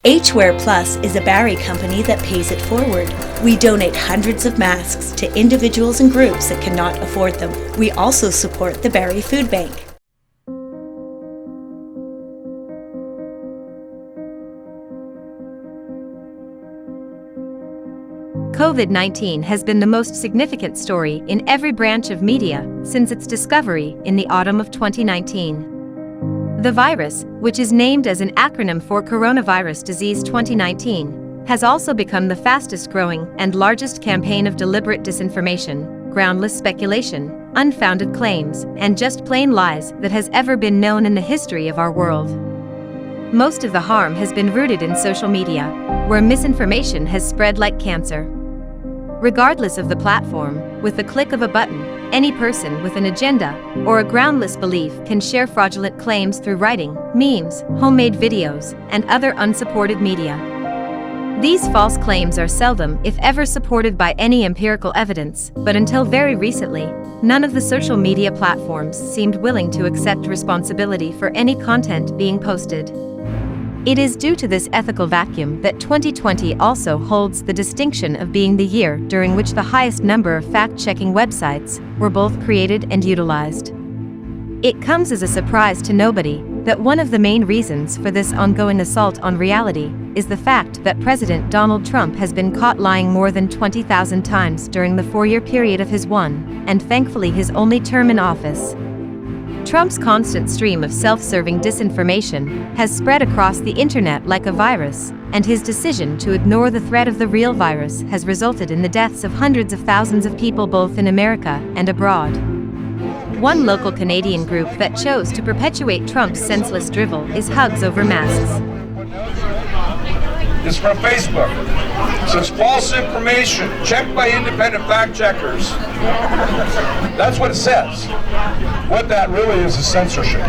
HWear Plus is a Barrie company that pays it forward. We donate hundreds of masks to individuals and groups that cannot afford them. We also support the Barrie Food Bank. COVID-19 has been the most significant story in every branch of media since its discovery in the autumn of 2019. The virus, which is named as an acronym for Coronavirus Disease 2019, has also become the fastest-growing and largest campaign of deliberate disinformation, groundless speculation, unfounded claims, and just plain lies that has ever been known in the history of our world. Most of the harm has been rooted in social media, where misinformation has spread like cancer. Regardless of the platform, with the click of a button, any person with an agenda or a groundless belief can share fraudulent claims through writing, memes, homemade videos, and other unsupported media. These false claims are seldom, if ever, supported by any empirical evidence, but until very recently, none of the social media platforms seemed willing to accept responsibility for any content being posted. It is due to this ethical vacuum that 2020 also holds the distinction of being the year during which the highest number of fact-checking websites were both created and utilized. It comes as a surprise to nobody that one of the main reasons for this ongoing assault on reality is the fact that President Donald Trump has been caught lying more than 20,000 times during the 4-year period of his one, and thankfully his only term in office. Trump's constant stream of self-serving disinformation has spread across the internet like a virus, and his decision to ignore the threat of the real virus has resulted in the deaths of hundreds of thousands of people both in America and abroad. One local Canadian group that chose to perpetuate Trump's senseless drivel is Hugs Over Masks. It's from Facebook. It says false information, checked by independent fact checkers. That's what it says. What that really is censorship.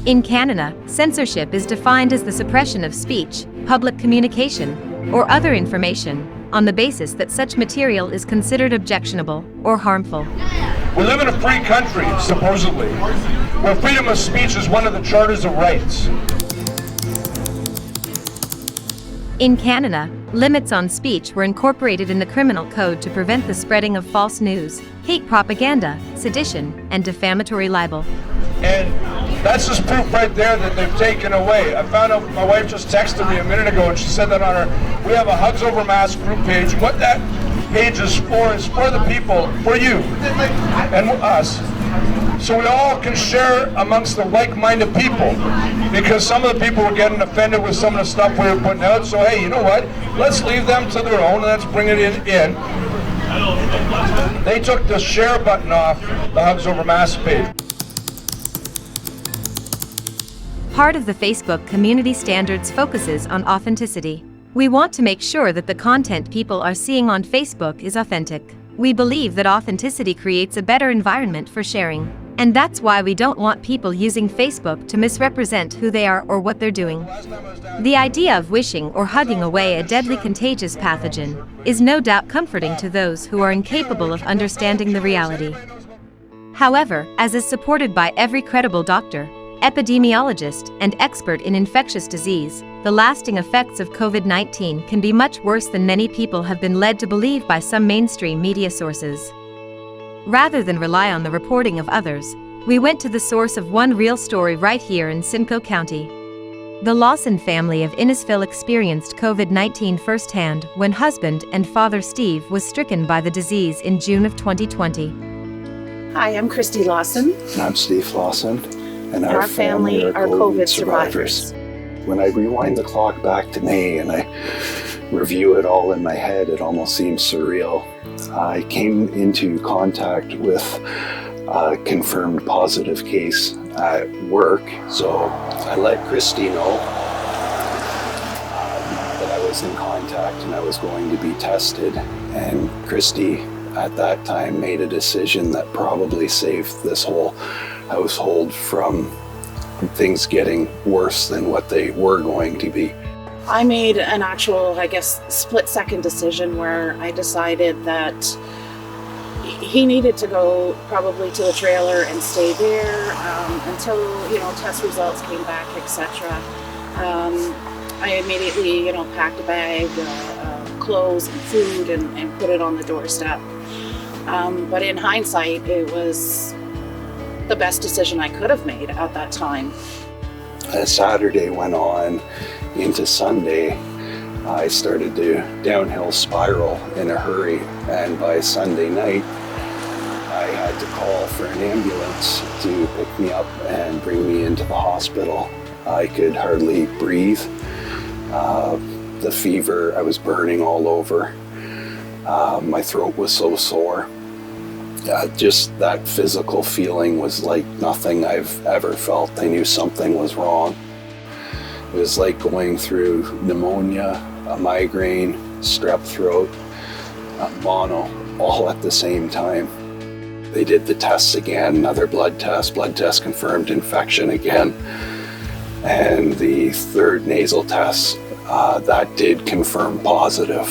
In Canada, censorship is defined as the suppression of speech, public communication, or other information on the basis that such material is considered objectionable or harmful. We live in a free country, supposedly, where freedom of speech is one of the charters of rights. In Canada, limits on speech were incorporated in the criminal code to prevent the spreading of false news, hate propaganda, sedition, and defamatory libel. And that's just proof right there that they've taken away. I found out, my wife just texted me a minute ago and she said that on her, we have a Hugs Over Masks group page. What that page is for the people, for you, and us. So we all can share amongst the like-minded people, because some of the people were getting offended with some of the stuff we were putting out. So hey, you know what? Let's leave them to their own and let's bring it in. They took the share button off the Hugs Over Masks page. Part of the Facebook community standards focuses on authenticity. We want to make sure that the content people are seeing on Facebook is authentic. We believe that authenticity creates a better environment for sharing. And that's why we don't want people using Facebook to misrepresent who they are or what they're doing. The idea of wishing or hugging away a deadly contagious pathogen is no doubt comforting to those who are incapable of understanding the reality. However, as is supported by every credible doctor, epidemiologist, and expert in infectious disease, the lasting effects of COVID-19 can be much worse than many people have been led to believe by some mainstream media sources. Rather than rely on the reporting of others, we went to the source of one real story right here in Simcoe County. The Lawson family of Innisfil experienced COVID-19 firsthand when husband and father Steve was stricken by the disease in June of 2020. Hi, I'm Christy Lawson. And I'm Steve Lawson. And our family are COVID survivors. When I rewind the clock back to May and I review it all in my head, it almost seems surreal. I came into contact with a confirmed positive case at work, so I let Christy know that I was in contact and I was going to be tested. And Christy, at that time, made a decision that probably saved this whole household from things getting worse than what they were going to be. I made an actual, split-second decision where I decided that he needed to go probably to the trailer and stay there until, test results came back, etc. I immediately, packed a bag, clothes and food and put it on the doorstep. But in hindsight, it was the best decision I could have made at that time. As Saturday went on into Sunday, I started to downhill spiral in a hurry, and by Sunday night, I had to call for an ambulance to pick me up and bring me into the hospital. I could hardly breathe. The fever, I was burning all over. My throat was so sore. Just that physical feeling was like nothing I've ever felt. I knew something was wrong. It was like going through pneumonia, a migraine, strep throat, mono, all at the same time. They did the tests again, another blood test confirmed infection again. And the third nasal test, that did confirm positive.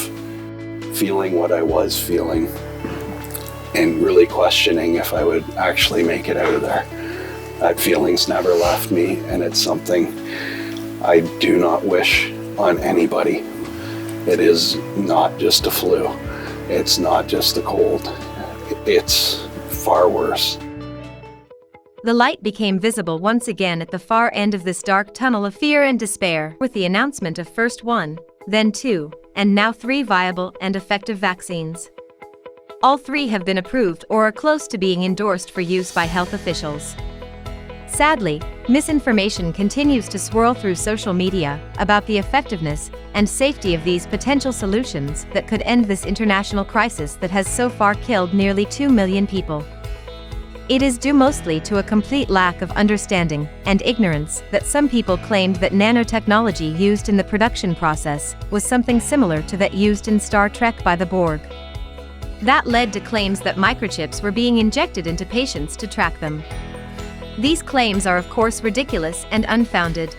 Feeling what I was feeling and really questioning if I would actually make it out of there. That feeling's never left me, and it's something I do not wish on anybody. It is not just a flu. It's not just a cold. It's far worse. The light became visible once again at the far end of this dark tunnel of fear and despair, with the announcement of first 1, then 2, and now 3 viable and effective vaccines. All 3 have been approved or are close to being endorsed for use by health officials. Sadly, misinformation continues to swirl through social media about the effectiveness and safety of these potential solutions that could end this international crisis that has so far killed nearly 2 million people. It is due mostly to a complete lack of understanding and ignorance that some people claimed that nanotechnology used in the production process was something similar to that used in Star Trek by the Borg. That led to claims that microchips were being injected into patients to track them. These claims are of course ridiculous and unfounded.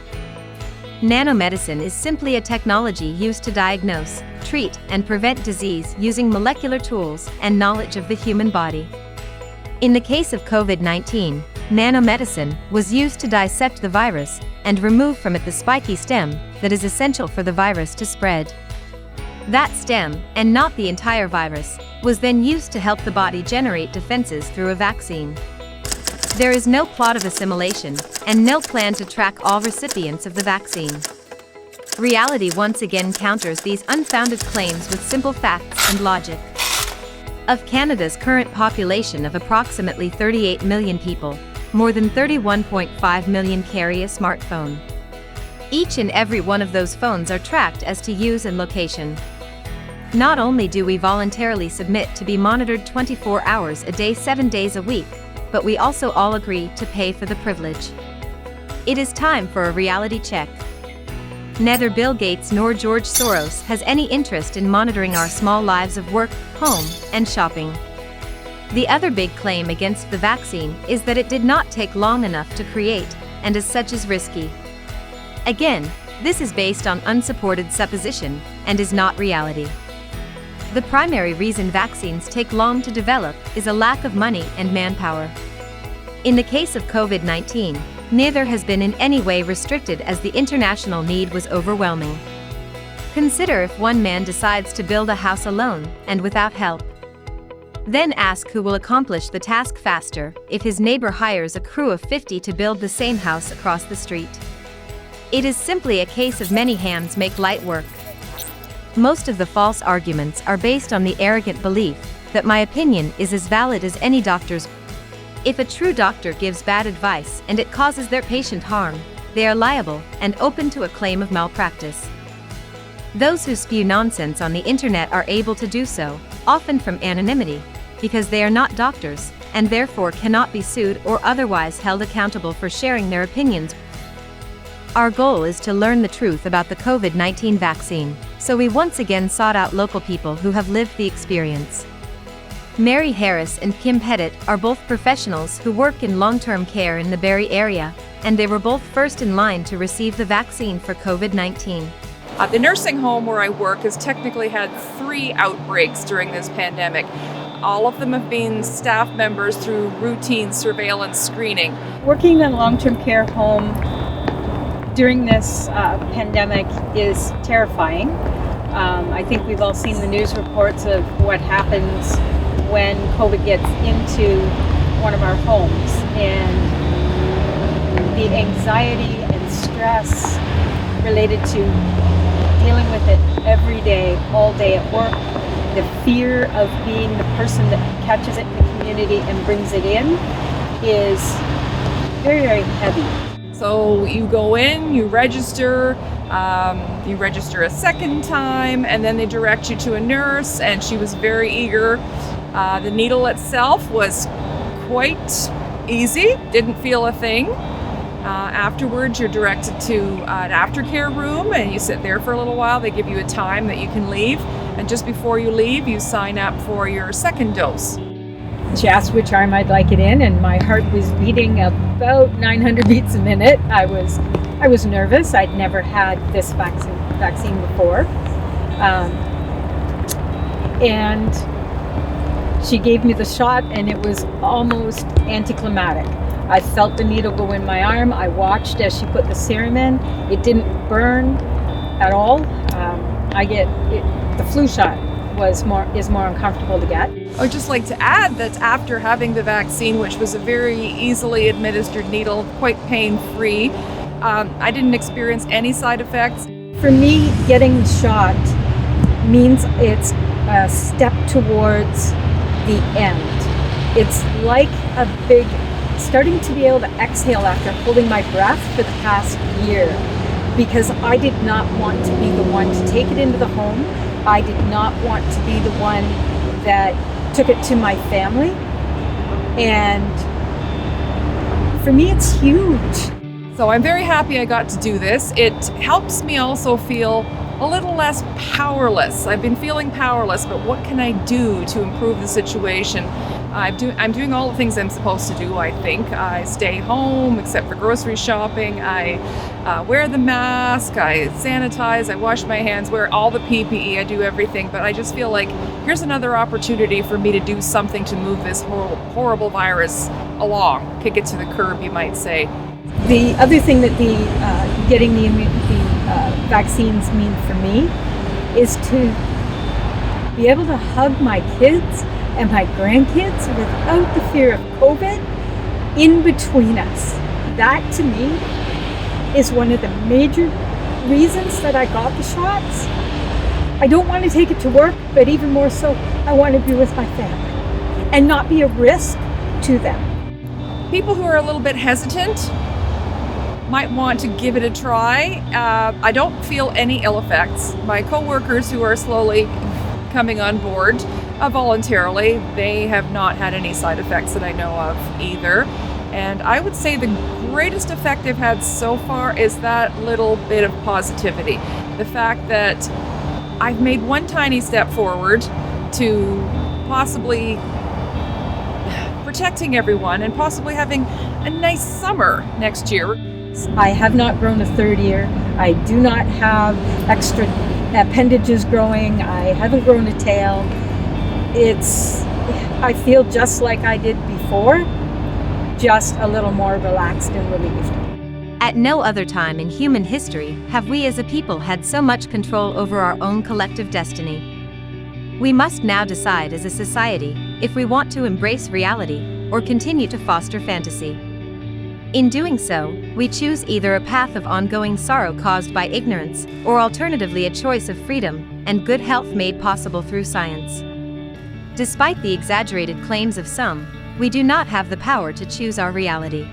Nanomedicine is simply a technology used to diagnose, treat, and prevent disease using molecular tools and knowledge of the human body. In the case of COVID-19, nanomedicine was used to dissect the virus and remove from it the spiky stem that is essential for the virus to spread. That stem, and not the entire virus, was then used to help the body generate defenses through a vaccine. There is no plot of assimilation, and no plan to track all recipients of the vaccine. Reality once again counters these unfounded claims with simple facts and logic. Of Canada's current population of approximately 38 million people, more than 31.5 million carry a smartphone. Each and every one of those phones are tracked as to use and location. Not only do we voluntarily submit to be monitored 24 hours a day 7 days a week, but we also all agree to pay for the privilege. It is time for a reality check. Neither Bill Gates nor George Soros has any interest in monitoring our small lives of work, home, and shopping. The other big claim against the vaccine is that it did not take long enough to create, and as such is risky. Again, this is based on unsupported supposition, and is not reality. The primary reason vaccines take long to develop is a lack of money and manpower. In the case of COVID-19, neither has been in any way restricted as the international need was overwhelming. Consider if one man decides to build a house alone and without help. Then ask who will accomplish the task faster if his neighbor hires a crew of 50 to build the same house across the street. It is simply a case of many hands make light work. Most of the false arguments are based on the arrogant belief that my opinion is as valid as any doctor's. If a true doctor gives bad advice and it causes their patient harm, they are liable and open to a claim of malpractice. Those who spew nonsense on the internet are able to do so, often from anonymity, because they are not doctors, and therefore cannot be sued or otherwise held accountable for sharing their opinions. Our goal is to learn the truth about the COVID-19 vaccine, so we once again sought out local people who have lived the experience. Mary Harris and Kim Pettit are both professionals who work in long-term care in the Barrie area, and they were both first in line to receive the vaccine for COVID-19. The nursing home where I work has technically had 3 outbreaks during this pandemic. All of them have been staff members through routine surveillance screening. Working in a long-term care home during this pandemic is terrifying. I think we've all seen the news reports of what happens when COVID gets into one of our homes, and the anxiety and stress related to dealing with it every day, all day at work, the fear of being the person that catches it in the community and brings it in is very, very heavy. So you go in, you register a second time, and then they direct you to a nurse, and she was very eager. The needle itself was quite easy, didn't feel a thing. Afterwards, you're directed to an aftercare room, and you sit there for a little while. They give you a time that you can leave, and just before you leave, you sign up for your second dose. She asked which arm I'd like it in, and my heart was beating about 900 beats a minute. I was nervous. I'd never had this vaccine before. And she gave me the shot, and it was almost anticlimactic. I felt the needle go in my arm. I watched as she put the serum in. It didn't burn at all. The flu shot is more uncomfortable to get. I would just like to add that after having the vaccine, which was a very easily administered needle, quite pain-free, I didn't experience any side effects. For me, getting the shot means it's a step towards the end. It's like a big starting to be able to exhale after holding my breath for the past year, because I did not want to be the one to take it into the home. I did not want to be the one that took it to my family. And for me, it's huge. So I'm very happy I got to do this. It helps me also feel a little less powerless. I've been feeling powerless, but what can I do to improve the situation? I'm doing all the things I'm supposed to do, I think. I stay home except for grocery shopping. I wear the mask, I sanitize, I wash my hands, wear all the PPE, I do everything. But I just feel like here's another opportunity for me to do something to move this horrible virus along, kick it to the curb, you might say. The other thing that getting the vaccines mean for me is to be able to hug my kids and my grandkids without the fear of COVID in between us. That to me is one of the major reasons that I got the shots. I don't want to take it to work, but even more so, I want to be with my family and not be a risk to them. People who are a little bit hesitant might want to give it a try. I don't feel any ill effects. My coworkers who are slowly coming on board voluntarily, they have not had any side effects that I know of either. And I would say the greatest effect they've had so far is that little bit of positivity. The fact that I've made one tiny step forward to possibly protecting everyone and possibly having a nice summer next year. I have not grown a third ear. I do not have extra appendages growing. I haven't grown a tail. I feel just like I did before, just a little more relaxed and relieved. At no other time in human history have we as a people had so much control over our own collective destiny. We must now decide as a society if we want to embrace reality or continue to foster fantasy. In doing so, we choose either a path of ongoing sorrow caused by ignorance, or alternatively a choice of freedom and good health made possible through science. Despite the exaggerated claims of some, we do not have the power to choose our reality.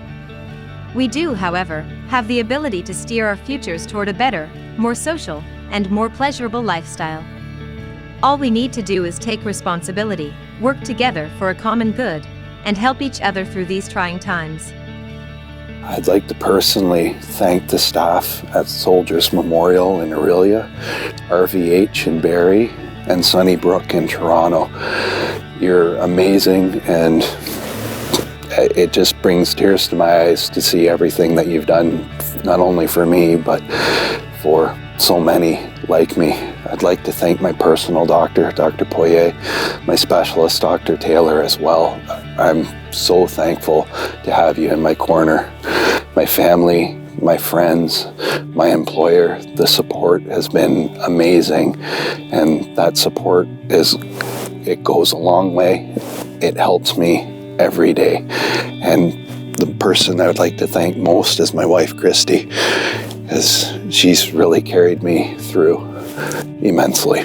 We do, however, have the ability to steer our futures toward a better, more social, and more pleasurable lifestyle. All we need to do is take responsibility, work together for a common good, and help each other through these trying times. I'd like to personally thank the staff at Soldiers Memorial in Aurelia, RVH in Barrie, and Sunnybrook in Toronto. You're amazing, and it just brings tears to my eyes to see everything that you've done, not only for me, but for so many like me. I'd like to thank my personal doctor, Dr. Poirier, my specialist, Dr. Taylor, as well. I'm so thankful to have you in my corner. My family, my friends, my employer, the support has been amazing, and that support it goes a long way. It helps me every day. And the person I would like to thank most is my wife, Christy, as she's really carried me through immensely.